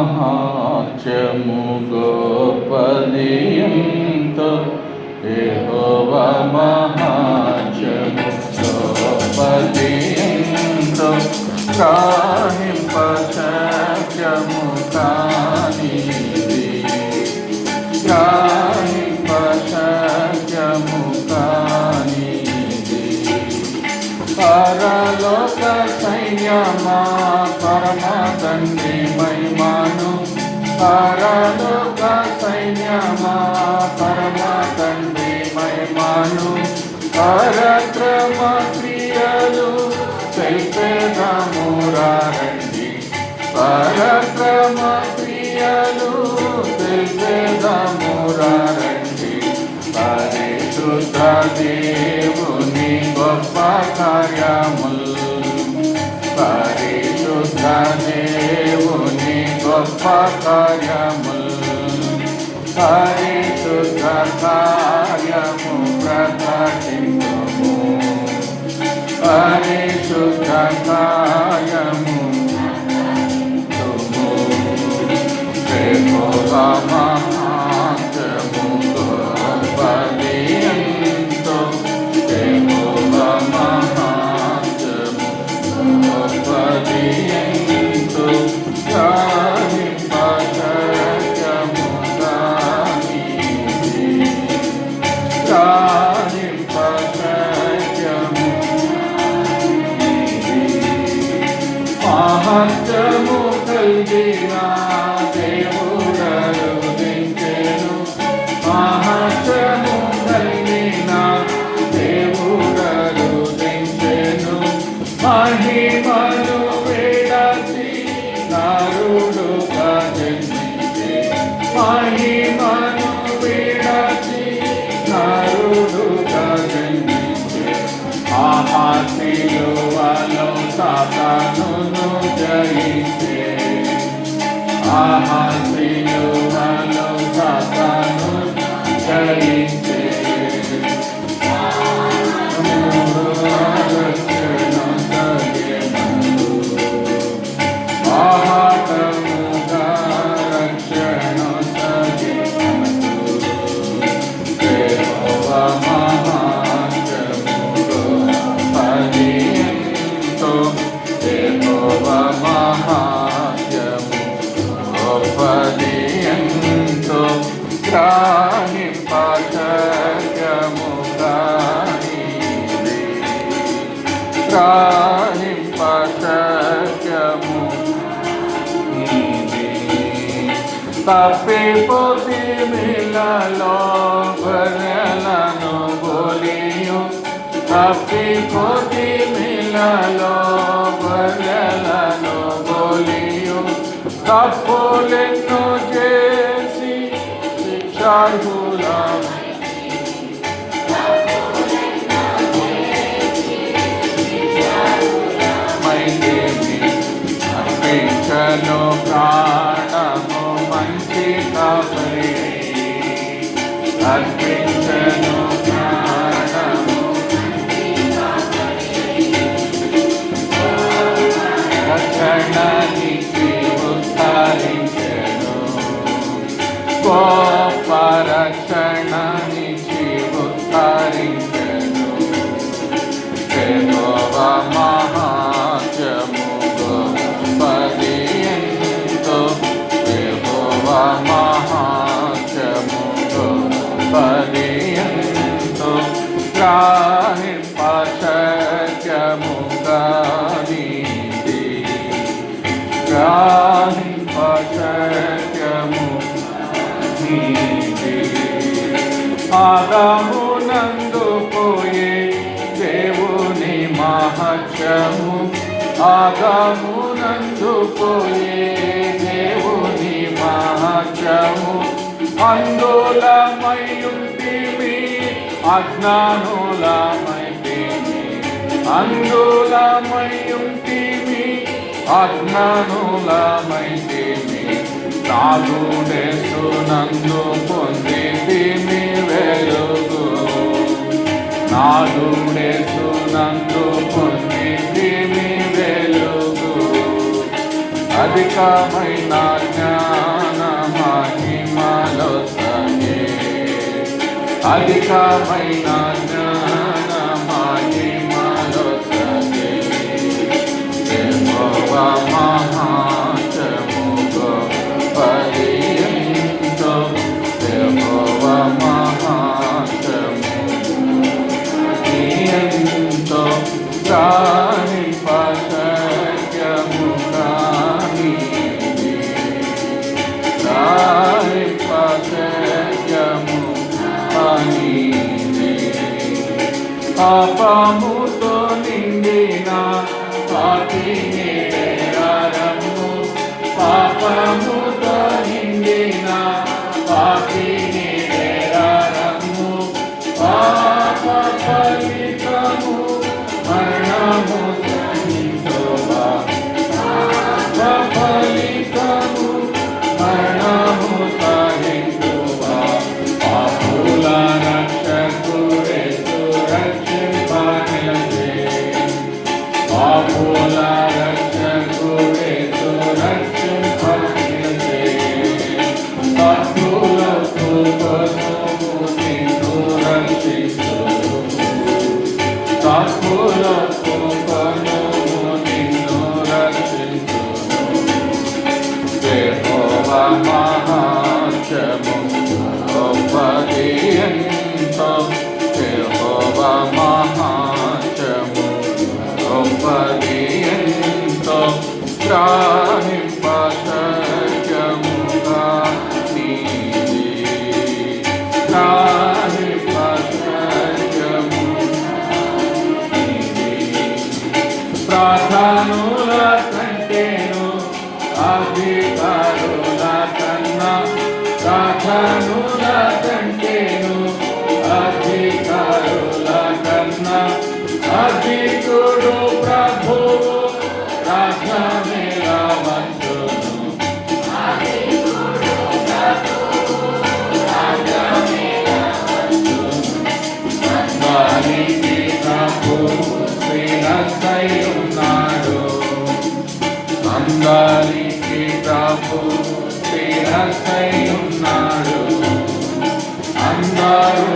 మహాత్మ్యము గొప్పది ఎంతో, యెహోవా మహాత్మ్యము గొప్పది ఎంతో, గ్రహింపశక్యము కానిది, గ్రహింపశక్యము కానిది. పరలోక సైన్యమా పరమ తండ్రి మహిమను, పరలోక సైన్యమా పరమ తండ్రి మహిమను, పరక్రమ క్రియలు తెలిపెదము రండి, పరక్రమ క్రియలు తెలిపెదము రండి. పరిశుద్ధ దేవుని గొప్ప కార్యములు, పరిశుద్ధ దేవుని గొప్ప కార్యములు, పరిశుద్ధ కార్యము ప్రకటించుము, పరిశుద్ధ కార్యము యెహోవా మహాత్మ్యము గొప్పది ఎంతో, యెహోవా మహాత్మ్యము గొప్పది ఎంతో, గ్రహింపశక్యము కానిది, గ్రహింపశక్యము మహత్యము కలిగిన దేవుడను దించెను, మహత్యము కలిగిన దేవుడను దించెను, మహిమను విడచి నరుడుగా జన్మించె, మహిమను విడచి నరుడుగా జన్మించె. ఆహా సిలువలో సాతానును జయించే, ఆహా సిలువలో సాతానును జయించే. మహాత్ముగా రక్షణ సగినదు, యెహోవా మహాత్మ్యము గొప్పది ఎంతో, యెహోవా మహాత్మ్యము గొప్పది ఎంతో, గ్రహింపశక్యము కానిది, గ్రహింపశక్యము నీది. తప్పిపోతి మిలలో గొర్రెలను బోలియు, తప్పిపోతి మిలలో గొర్రెలను బోలియు, తప్పులెన్నో చేసి శిక్షార్హులమైతిమి, అర్పించను ప్రాణము మంచి కాపరి, అర్పించను ప్రాణము రక్షణనిచ్చి ఉద్ధరించెను, గొప్ప రక్షణనిచ్చి ఉద్ధరించెను. యెహోవా మహాత్మ్యము గొప్పది ఎంతో, యెహోవా మహాత్మ్యము గొప్పది ఎంతో, గ్రహింపశక్యము కానిది, గ్రహింపశక్యము నీది. ఆదామునందు పోయే దేవుని మహత్యము, ఆదామునందు పోయే దేవుని మహత్యము, అందులమయుంటిమి అజ్ఞానులమైతిమి, అందులమయుంటిమి అజ్ఞానులమైతిమి, నాదుడేసునందు పొందితిమి వెలుగు, నాదుడేసునందు పొందితిమి వెలుగు, అధికమైన జ్ఞానం అధికమైన జ్ఞాన మహిమలొసగి యెహోవా మహాత్మ్యముగా పర్యంతో యెహోవా మహాత్మ్యముతో ప్రాణింపశక్యముగా నీవే ప్రాణింపశక్యముగా నీవే పాపముతో నిండిన పాపిని రమ్ము పాపముతో నిండిన పాపిని రమ్ము పాప ఫలితము మరణము సహించువా పాప ఫలితము మరణము సహించువా పాపుల రక్షకుడేసు రక్షింపనిలచే పాపుల రక్షకుడేసు రక్షింపనిలచే తప్పులకు కొనుము నిన్ను రక్షించును తప్పులకు కొనుము నిన్ను రక్షించును యెహోవా మహాత్మ్యము గొప్పది ఎంతో యెహోవా మహాత్మ్యము గొప్పది ఎంతో ప్రాణింపశక్యముగా నీవే ప్రార్థనుల కంటేను అధికారుల కన్నా ప్రార్థనుల కంటేను అధికారుల కన్నా అధికుడు ప్రభువు రాజ్యమేలా వంచును అందరికి ప్రభువు శ్రీరస్తై ఉన్నాడు అందరికి ప్రభువు శ్రీరస్తై ఉన్నాడు అందరూ